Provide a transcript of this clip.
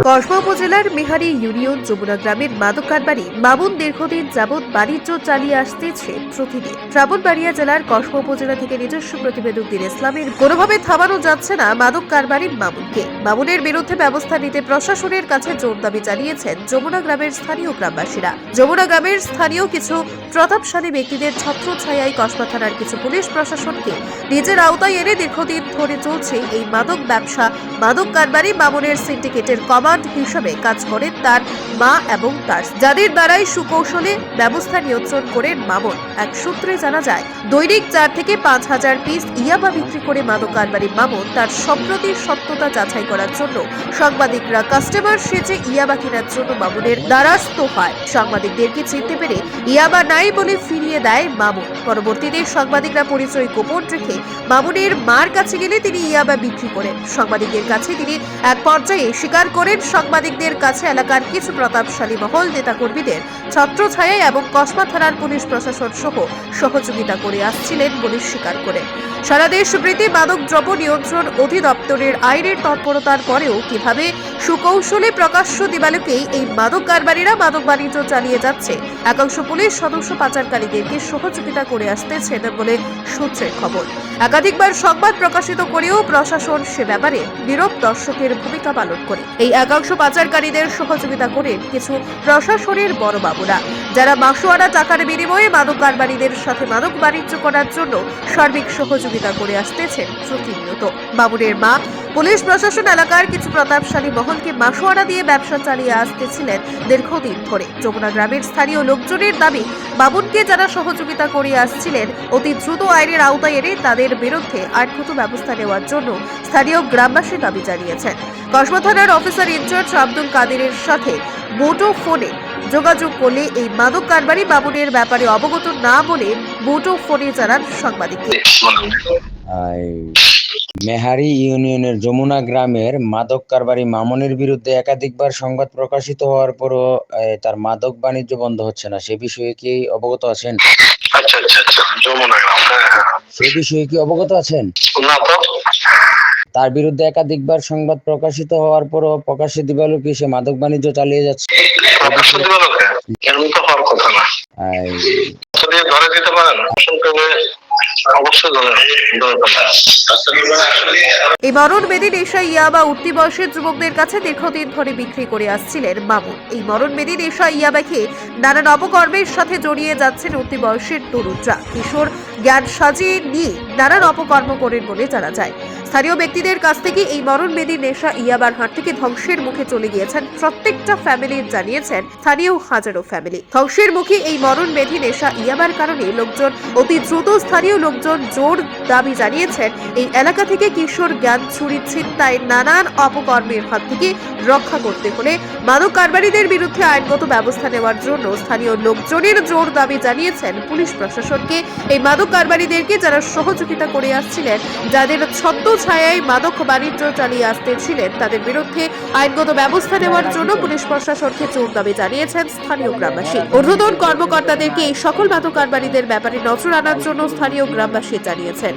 কসবা উপজেলার মেহারি ইউনিয়ন যমুনা গ্রামের মাদক কারবারি মামুন দীর্ঘদিন যাবৎ বাণিজ্য চালিয়ে আসতেছে প্রতিদিন। ব্রাহ্মণবাড়িয়া জেলার কসবা উপজেলা থেকে নিজস্ব প্রতিবেদক দিন ইসলামের কোনোভাবে থামানো যাচ্ছে না মাদক কারবারি মামুনকে। মামুনের বিরুদ্ধে ব্যবস্থা নিতে প্রশাসনের কাছে জোর দাবি জানিয়েছেন যমুনা গ্রামের স্থানীয় গ্রামবাসীরা। যমুনা গ্রামের স্থানীয় কিছু প্রতাপশালী ব্যক্তিদের ছত্রছায়ায় কসবা থানার কিছু পুলিশ প্রশাসনকে নিজের আওতায় এনে দীর্ঘদিন ধরে চলছে এই মাদক ব্যবসা। মাদক কারবারি মামুনের সিন্ডিকেটের কমান্ড হিসেবে কাজ করেন তার মা এবং তার, যাদের দ্বারাই সুকৌশলে ব্যবস্থা নিয়ন্ত্রণ করেন মামুন। এক সূত্রে জানা যায়, দৈনিক 4 থেকে 5,000 পিস ইয়াবা বিক্রি করে মাদক কারবারি মামুন তার সম্প্রতির সত্যতা যাচাই করার জন্য সাংবাদিকরা কাস্টমার সেজে ইয়াবা কেনার জন্য মামুনের দ্বারস্থ হয়। সাংবাদিকদেরকে চিনতে পেরে ইয়াবা নাই বলে ফিরিয়ে দেয় মামুন। পরবর্তীতে সাংবাদিকরা পরিচয় গোপন রেখে মামুনের মার কাছে গেলে তিনি ইয়াবা বিক্রি করেন। সাংবাদিকদের কাছে তিনি এক পর্যায়ে স্বীকার করেন সাংবাদিকদের কাছে এলাকার কিছু প্রতাপশালী মহল নেতাকর্মীদের ছত্রছায়ায় এবং কসবা থানার পুলিশ প্রশাসন সহ সহযোগিতা করে আসছিলেন বলে স্বীকার করেন। সারা দেশব্যাপী মাদক দ্রব্য নিয়ন্ত্রণ অধিদপ্তরের আইনের তৎপরতার পরেও কিভাবে সুকৌশলে প্রকাশ্য দিবালোকেই এই মাদক কারবারিরা মাদক বাণিজ্য চালিয়ে যাচ্ছে, একাংশ পুলিশ সদস্য পাচারকারীদেরকে সহযোগিতা করে আসতেছেন বলে সূত্রের খবর। একাধিকবার সংবাদ প্রকাশিত করেও প্রশাসন সে ব্যাপারে নীরব দর্শকের ভূমিকা পালন করে। এই একাংশ পাচারকারীদের সহযোগিতা করেন কিছু প্রশাসনের বড় বাবুরা, যারা মাসোয়ারা টাকার বিনিময়ে মাদক কারবারিদের সাথে মাদক বাণিজ্য করার জন্য সার্বিক সহযোগিতা করে আসতেছেন প্রতিনিয়ত। বাবুরের মা পুলিশ প্রশাসন এলাকার কিছু প্রতাপশালী মহলকে মাসোয়ারা দিয়ে ব্যবসা চালিয়ে আসতেছিলেন দীর্ঘদিন ধরে। যমুনা গ্রামের স্থানীয় লোকজনের দাবি, বাবুনকে যারা সহযোগিতা করে আসছিলেন অতি দ্রুত আইনের আওতায় এনে তাদের বিরুদ্ধে আইনগত ব্যবস্থা নেওয়ার জন্য স্থানীয় গ্রামবাসী দাবি জানিয়েছেন। কসবা থানার অফিসার ইনচার্জ আব্দুল কাদেরের সাথে মুঠো ফোনে যোগাযোগ করলে এই মাদক কারবারি বাবুনের ব্যাপারে অবগত না বলে মুঠো ফোনে জানান সাংবাদিককে। মেহারি ইউনিয়নের যমুনা গ্রামের মাদক কারবারি মামুনের বিরুদ্ধে একাধিকবার সংবাদ প্রকাশিত হওয়ার পরও তার মাদক বাণিজ্য বন্ধ হচ্ছে না, সে বিষয়ে কি অবগত আছেন? আচ্ছা, যমুনা গ্রাম, সে বিষয়ে কি অবগত আছেন? না তো। তার বিরুদ্ধে একাধিকবার সংবাদ প্রকাশিত হওয়ার পরও প্রকাশ্যে দিবালোকে সে মাদক বাণিজ্য চালিয়ে যাচ্ছে। এরকম তো হওয়ার কথা না। ধরে দিতে পারেন এই মরণ বেদি নেশা ইয়াবা উঠতি বয়সের যুবকদের কাছে দীর্ঘদিন ধরে বিক্রি করে আসছিলেন মামুন। এই মরণ বেদি নেশা ইয়াবা খেয়ে নানান অপকর্মের সাথে জড়িয়ে যাচ্ছেন উঠতি বয়সের তরুণরা। কিশোর জ্ঞান সাজিয়ে নিয়ে নানান অপকর্ম করেন বলে জানা যায়। স্থানীয় ব্যক্তিদের কাছ থেকে এই মরণ বেদি নেশা ইয়াবার হাট থেকে ধ্বংসের মুখে চলে গিয়েছেন প্রত্যেকটা ফ্যামিলির, জানিয়েছেন স্থানীয় হাজারো ফ্যামিলি। ধ্বংসের মুখে এই মরণ বেদি নেশা ইয়াবার কারণে লোকজন অতি দ্রুত স্থানীয় লোকজন জোর দাবি জানিয়েছেন এই এলাকা থেকে কিশোর জ্ঞান চুরি, ছিনতাই, নানান অপকর্মের হাত থেকে রক্ষা করতে হলে মাদক কারবারিদের বিরুদ্ধে আইনগত ব্যবস্থা নেওয়ার জন্য স্থানীয় লোকজনের জোর দাবি জানিয়েছেন পুলিশ প্রশাসনকে। এই মাদক কারবারিদেরকে যারা সহযোগিতা করে আসছিলেন, যাদের ছত্রছায়ায় মাদক বাণিজ্য চালিয়ে আসতেছিলেন, তাদের বিরুদ্ধে আইনগত ব্যবস্থা নেওয়ার জন্য পুলিশ প্রশাসনকে জোর দাবি জানিয়েছেন স্থানীয় গ্রামবাসী। ঊর্ধ্বতন কর্মকর্তাদেরকে এই সকল মাদক কারবারিদের ব্যাপারে নজর আনার জন্য স্থানীয় গ্রামবাসী জানিয়েছেন।